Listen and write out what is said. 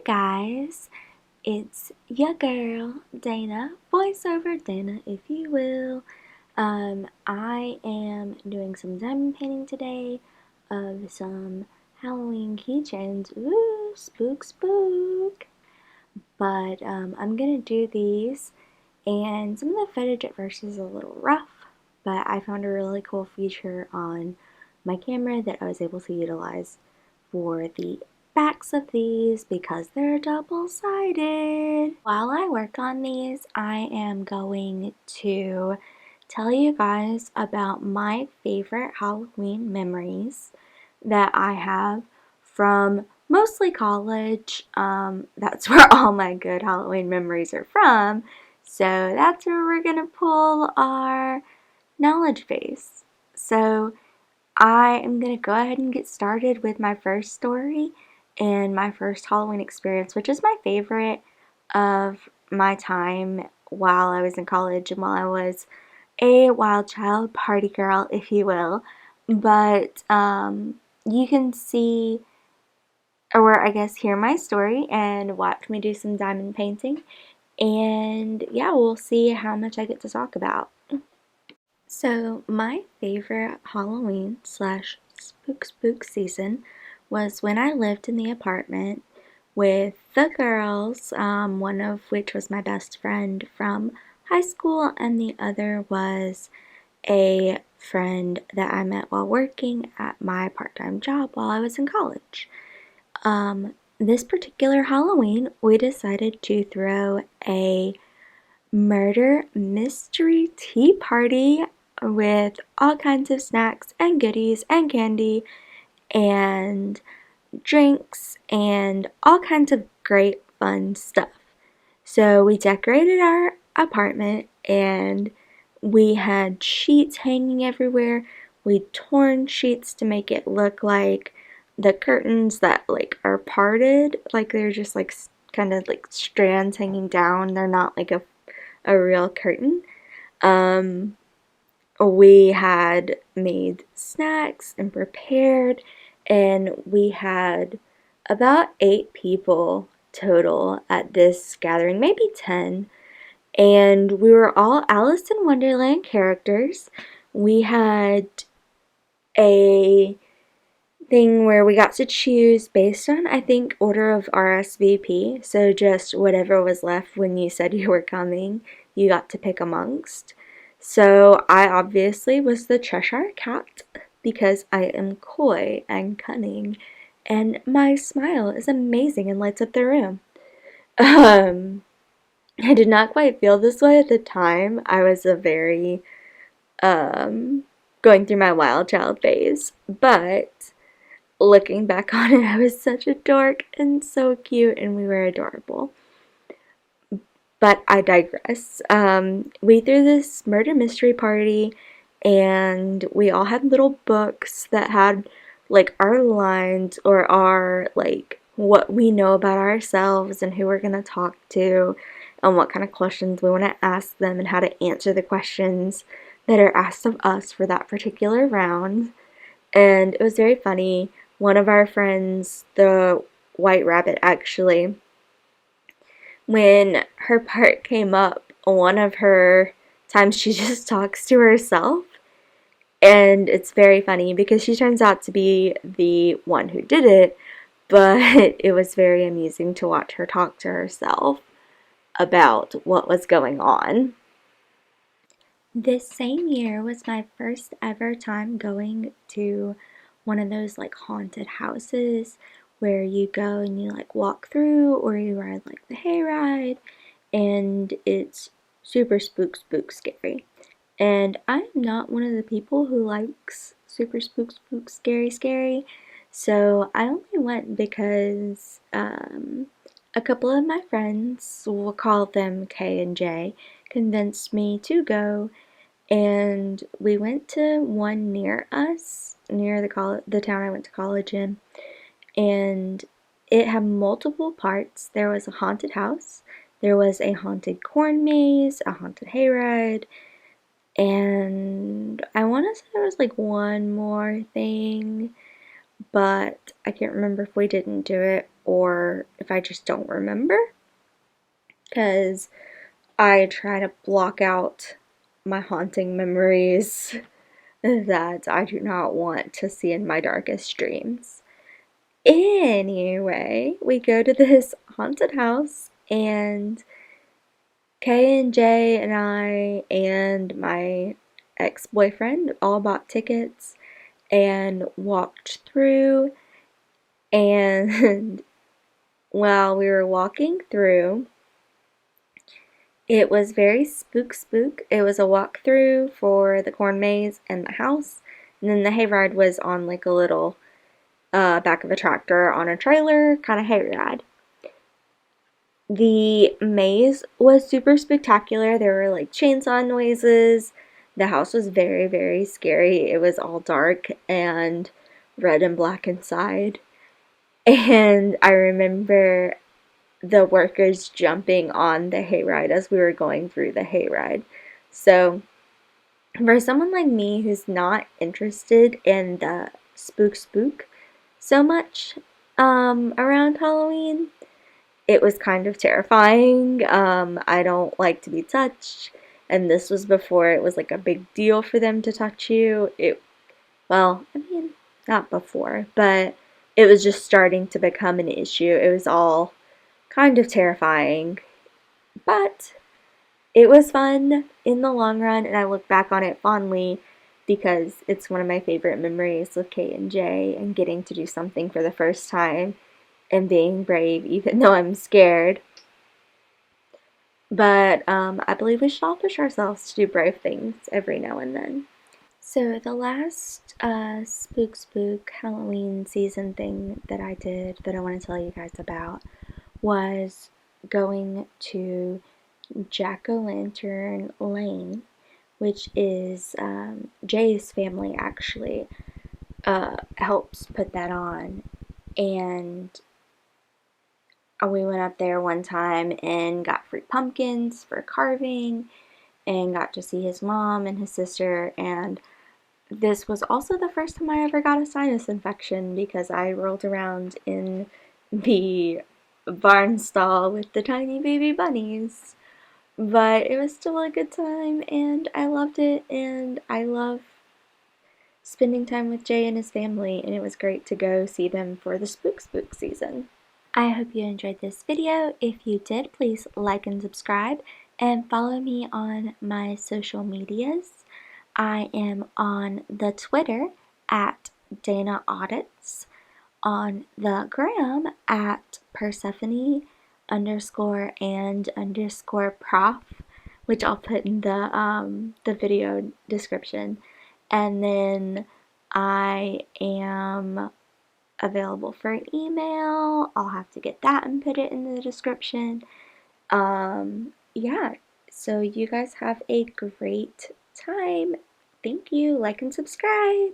guys, it's your girl Dana, voiceover Dana if you will. I am doing some diamond painting today of some Halloween keychains. Ooh, spook, spook. But I'm gonna do these, and some of the footage at first is a little rough, but I found a really cool feature on my camera that I was able to utilize for the backs of these because they're double-sided. While I work on these, I am going to tell you guys about my favorite Halloween memories that I have from mostly college. That's where all my good Halloween memories are from. So that's where we're gonna pull our knowledge base. So I am going to go ahead and get started with my first story and my first Halloween experience, which is my favorite of my time while I was in college and while I was a wild child party girl, if you will. But you can see, or I guess hear my story and watch me do some diamond painting. And yeah, we'll see how much I get to talk about. So my favorite Halloween slash spook season was when I lived in the apartment with the girls, one of which was my best friend from high school and the other was a friend that I met while working at my part-time job while I was in college. This particular Halloween, we decided to throw a murder mystery tea party with all kinds of snacks and goodies and candy and drinks and all kinds of great fun stuff. So we decorated our apartment and we had sheets hanging everywhere. We torn sheets to make it look like the curtains that like are parted, like they're just like kind of like strands hanging down. They're not like a real curtain. We had made snacks and prepared, and we had about 8 people total at this gathering, maybe 10. And we were all Alice in Wonderland characters. We had a thing where we got to choose based on, I think, order of RSVP. So just whatever was left when you said you were coming, you got to pick amongst. So I obviously was the Cheshire Cat because I am coy and cunning and my smile is amazing and lights up the room. Um, I did not quite feel this way at the time. I was a very going through my wild child phase, but looking back on it, I was such a dork and so cute, and we were adorable. But I digress. We threw this murder mystery party, and we all had little books that had like our lines or our like what we know about ourselves and who we're gonna talk to and what kind of questions we want to ask them and how to answer the questions that are asked of us for that particular round. And it was very funny. One of our friends, the White Rabbit, actually, when her part came up, one of her times she just talks to herself. And it's very funny because she turns out to be the one who did it, but it was very amusing to watch her talk to herself about what was going on. This same year was my first ever time going to one of those like haunted houses where you go and you like walk through or you ride like the hayride, and it's super spook scary. And I'm not one of the people who likes super spook scary, so I only went because a couple of my friends, we'll call them K and J, convinced me to go, and we went to one near us, near the town I went to college in, and it had multiple parts. There was a haunted house, there was a haunted corn maze, a haunted hayride, and I want to say there was like one more thing, but I can't remember if we didn't do it. or if I just don't remember, because I try to block out my haunting memories that I do not want to see in my darkest dreams. Anyway, we go to this haunted house, and Kay and Jay and I and my ex-boyfriend all bought tickets and walked through. And while we were walking through, it was very spook. It was a walkthrough for the corn maze and the house. And then the hayride was on like a little back of a tractor on a trailer kind of hayride. The maze was super spectacular. There were like chainsaw noises. The house was very, very scary. It was all dark and red and black inside. And I remember the workers jumping on the hayride as we were going through the hayride. So, for someone like me who's not interested in the spook so much around Halloween, it was kind of terrifying. I don't like to be touched, and this was before it was like a big deal for them to touch you. Well, I mean, not before, but it was just starting to become an issue. It was all kind of terrifying, but it was fun in the long run, and I look back on it fondly because it's one of my favorite memories with Kate and Jay and getting to do something for the first time and being brave even though I'm scared. But I believe we should all push ourselves to do brave things every now and then. So the last Spook Halloween season thing that I did that I want to tell you guys about was going to Jack-o'-lantern Lane, which is Jay's family actually helps put that on. And we went up there one time and got free pumpkins for carving and got to see his mom and his sister. And this was also the first time I ever got a sinus infection because I rolled around in the barn stall with the tiny baby bunnies. But it was still a good time, and I loved it, and I love spending time with Jay and his family, and it was great to go see them for the Spook season. I hope you enjoyed this video. If you did, please like and subscribe, and follow me on my social medias. I am on the Twitter at Dana Audits, on the gram at Persephone _and _prof, which I'll put in the video description. And then I am available for email. I'll have to get that and put it in the description. Yeah, so you guys have a great time. Thank you. Like and subscribe.